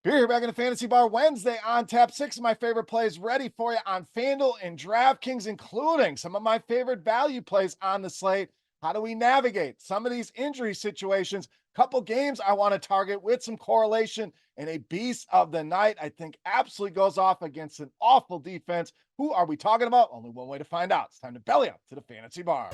Here, back in the Fantasy Bar Wednesday on tap. 6 of my favorite plays ready for you on FanDuel and DraftKings, including some of my favorite value plays on the slate. How do we navigate some of these injury situations? Couple games I want to target with some correlation, and a beast of the night I think absolutely goes off against an awful defense. Who are we talking about? Only one way to find out. It's time to belly up to the Fantasy Bar.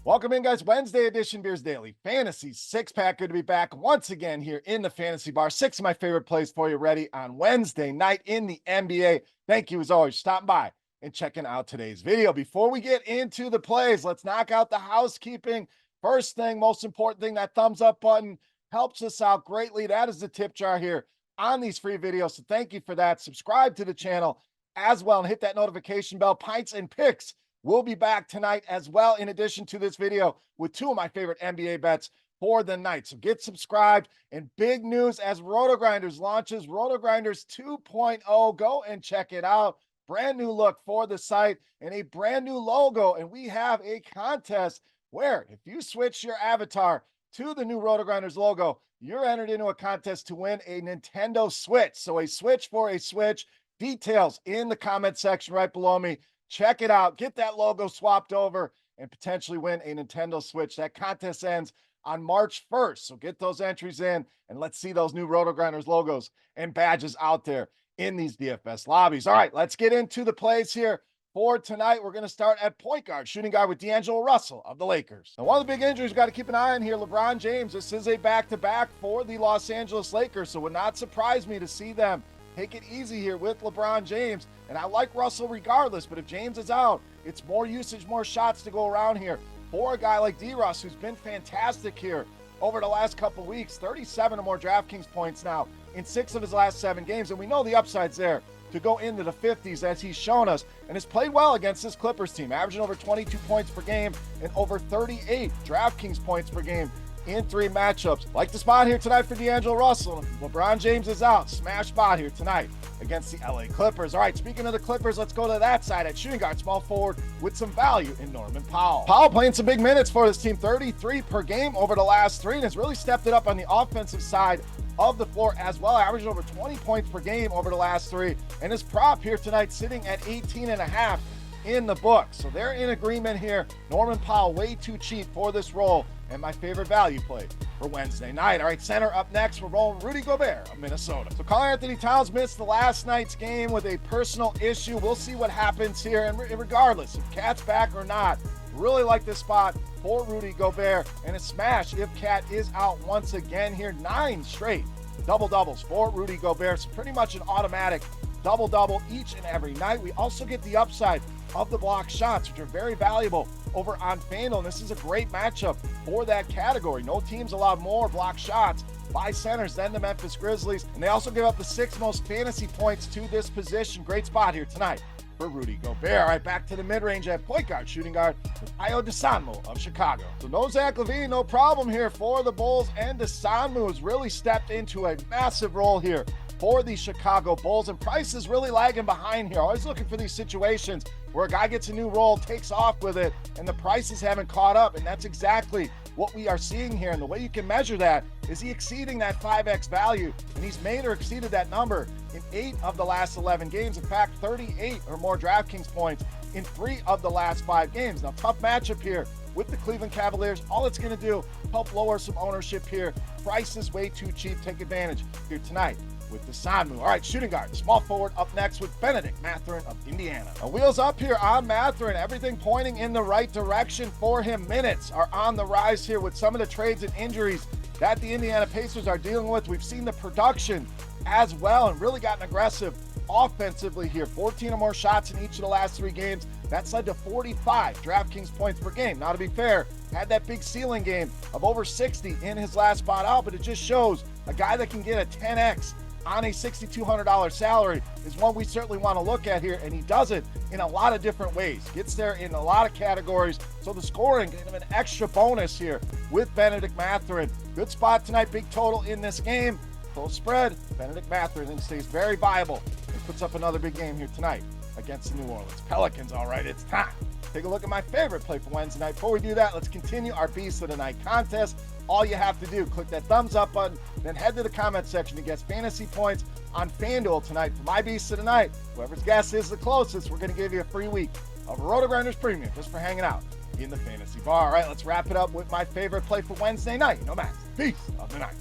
Welcome in, guys. Wednesday edition Beers Daily Fantasy Six-Pack. Good to be back once again here in the Fantasy Bar. 6 of my favorite plays for you ready on Wednesday night in the NBA. Thank you, as always, for stopping by and checking out today's video. Before we get into the plays, let's knock out the housekeeping. First thing, most important thing, that thumbs up button helps us out greatly. That is the tip jar here on these free videos, so thank you for that. Subscribe to the channel as well and hit that notification bell. Pints and Picks we'll be back tonight as well, in addition to this video, with 2 of my favorite NBA bets for the night. So get subscribed. And big news as RotoGrinders launches RotoGrinders 2.0. Go and check it out. Brand new look for the site and a brand new logo. And we have a contest where if you switch your avatar to the new RotoGrinders logo, you're entered into a contest to win a Nintendo Switch. So a Switch for a Switch. Details in the comment section right below me. Check it out. Get that logo swapped over and potentially win a Nintendo Switch. That contest ends on March 1st. So get those entries in and let's see those new RotoGrinders logos and badges out there in these DFS lobbies. All right, let's get into the plays here for tonight. We're going to start at point guard, shooting guard with DAngelo Russell of the Lakers. Now, one of the big injuries we've got to keep an eye on here, LeBron James. This is a back-to-back for the Los Angeles Lakers, so it would not surprise me to see them take it easy here with LeBron James. And I like Russell regardless, but if James is out, it's more usage, more shots to go around here for a guy like D-Russ, who's been fantastic here over the last couple weeks. 37 or more DraftKings points now in 6 of his last 7 games. And we know the upside's there to go into the 50s, as he's shown us, and has played well against this Clippers team, averaging over 22 points per game and over 38 DraftKings points per game in 3 matchups. Like the spot here tonight for DAngelo Russell. LeBron James is out. Smash spot here tonight against the LA Clippers. All right, speaking of the Clippers, let's go to that side at shooting guard, small forward with some value in Norman Powell. Powell playing some big minutes for this team, 33 per game over the last 3, and has really stepped it up on the offensive side of the floor as well, averaging over 20 points per game over the last 3. And his prop here tonight sitting at 18.5 in the book. So they're in agreement here. Norman Powell way too cheap for this role, and my favorite value play for Wednesday night. All right, center up next, we're rolling Rudy Gobert of Minnesota. So Karl-Anthony Towns missed the last night's game with a personal issue. We'll see what happens here, and regardless if Cat's back or not, really like this spot for Rudy Gobert, and a smash if Cat is out once again here. 9 straight double-doubles for Rudy Gobert, so pretty much an automatic double-double each and every night. We also get the upside of the block shots, which are very valuable over on FanDuel. And this is a great matchup for that category. No teams allow more block shots by centers than the Memphis Grizzlies. And they also give up the 6th most fantasy points to this position. Great spot here tonight for Rudy Gobert. All right, back to the mid-range at point guard, shooting guard with Ayo Dosunmu of Chicago. So no Zach LaVine, no problem here for the Bulls, and Dosunmu has really stepped into a massive role here for the Chicago Bulls, and Price is really lagging behind here. Always looking for these situations where a guy gets a new role, takes off with it, and the prices haven't caught up, and that's exactly what we are seeing here. And the way you can measure that is he exceeding that 5x value, and he's made or exceeded that number in 8 of the last 11 games. In fact, 38 or more DraftKings points in 3 of the last 5 games. Now, tough matchup here with the Cleveland Cavaliers. All it's going to do, help lower some ownership here. Price is way too cheap. Take advantage here tonight with Dosunmu. All right, shooting guard, small forward up next with Benedict Maan of Indiana. Now, wheels up here on Mathurin. Everything pointing in the right direction for him. Minutes are on the rise here with some of the trades and injuries that the Indiana Pacers are dealing with. We've seen the production as well and really gotten aggressive offensively here. 14 or more shots in each of the last 3 games. That's led to 45 DraftKings points per game. Now, to be fair, had that big ceiling game of over 60 in his last spot out, but it just shows a guy that can get a 10x on a $6,200 salary is one we certainly want to look at here, and he does it in a lot of different ways. Gets there in a lot of categories, so the scoring gave him an extra bonus here with Benedict Maan. Good spot tonight, big total in this game. Full spread, Benedict Maan stays very viable and puts up another big game here tonight against the New Orleans Pelicans. All right, it's time take a look at my favorite play for Wednesday night. Before we do that, let's continue our Beast of the Night contest. All you have to do, click that thumbs up button, then head to the comment section to get fantasy points on FanDuel tonight for my Beast of the Night. Whoever's guess is the closest, we're going to give you a free week of RotoGrinders Premium just for hanging out in the fantasy bar. All right, let's wrap it up with my favorite play for Wednesday night. No Max, Beast of the Night.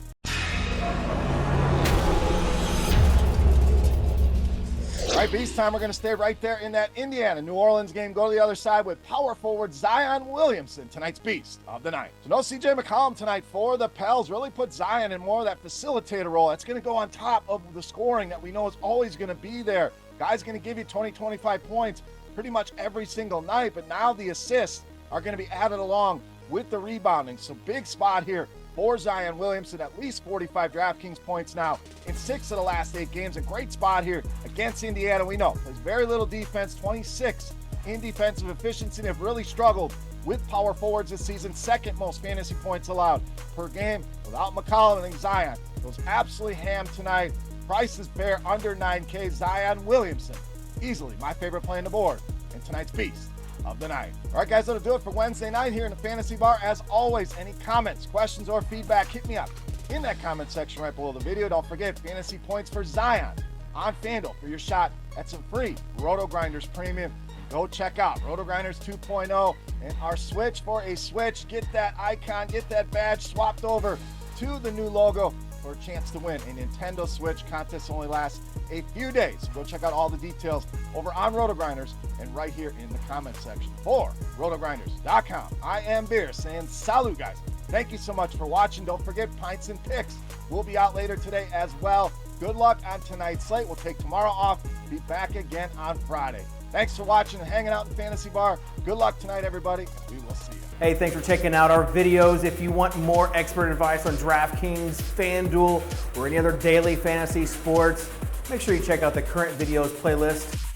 All right, Beast time. We're going to stay right there in that Indiana-New Orleans game. Go to the other side with power forward Zion Williamson, tonight's Beast of the Night. So no CJ McCollum tonight for the Pels. Really put Zion in more of that facilitator role. That's going to go on top of the scoring that we know is always going to be there. Guy's going to give you 20, 25 points pretty much every single night, but now the assists are going to be added along with the rebounding. So big spot here for Zion Williamson, at least 45 DraftKings points now in 6 of the last 8 games. A great spot here against Indiana. We know plays very little defense, 26 in defensive efficiency. They've really struggled with power forwards this season. Second most fantasy points allowed per game. Without McCollum, I think Zion goes absolutely ham tonight. Price is fair, under 9K. Zion Williamson, easily my favorite play on the board and tonight's Beast of the Night. All right, guys, that'll do it for Wednesday night here in the Fantasy Bar. As always, any comments, questions, or feedback, hit me up in that comment section right below the video. Don't forget, fantasy points for Zion on FanDuel for your shot at some free RotoGrinders Premium. Go check out RotoGrinders 2.0 and our switch for a switch. Get that icon, get that badge swapped over to the new logo for a chance to win a Nintendo Switch. Contest only lasts a few days. So go check out all the details over on RotoGrinders and right here in the comment section. For RotoGrinders.com, I am Beer saying salute, guys. Thank you so much for watching. Don't forget, Pints and Picks will be out later today as well. Good luck on tonight's slate. We'll take tomorrow off. Be back again on Friday. Thanks for watching and hanging out in Fantasy Bar. Good luck tonight, everybody. We will see you. Hey, thanks for checking out our videos. If you want more expert advice on DraftKings, FanDuel, or any other daily fantasy sports, make sure you check out the current videos playlist.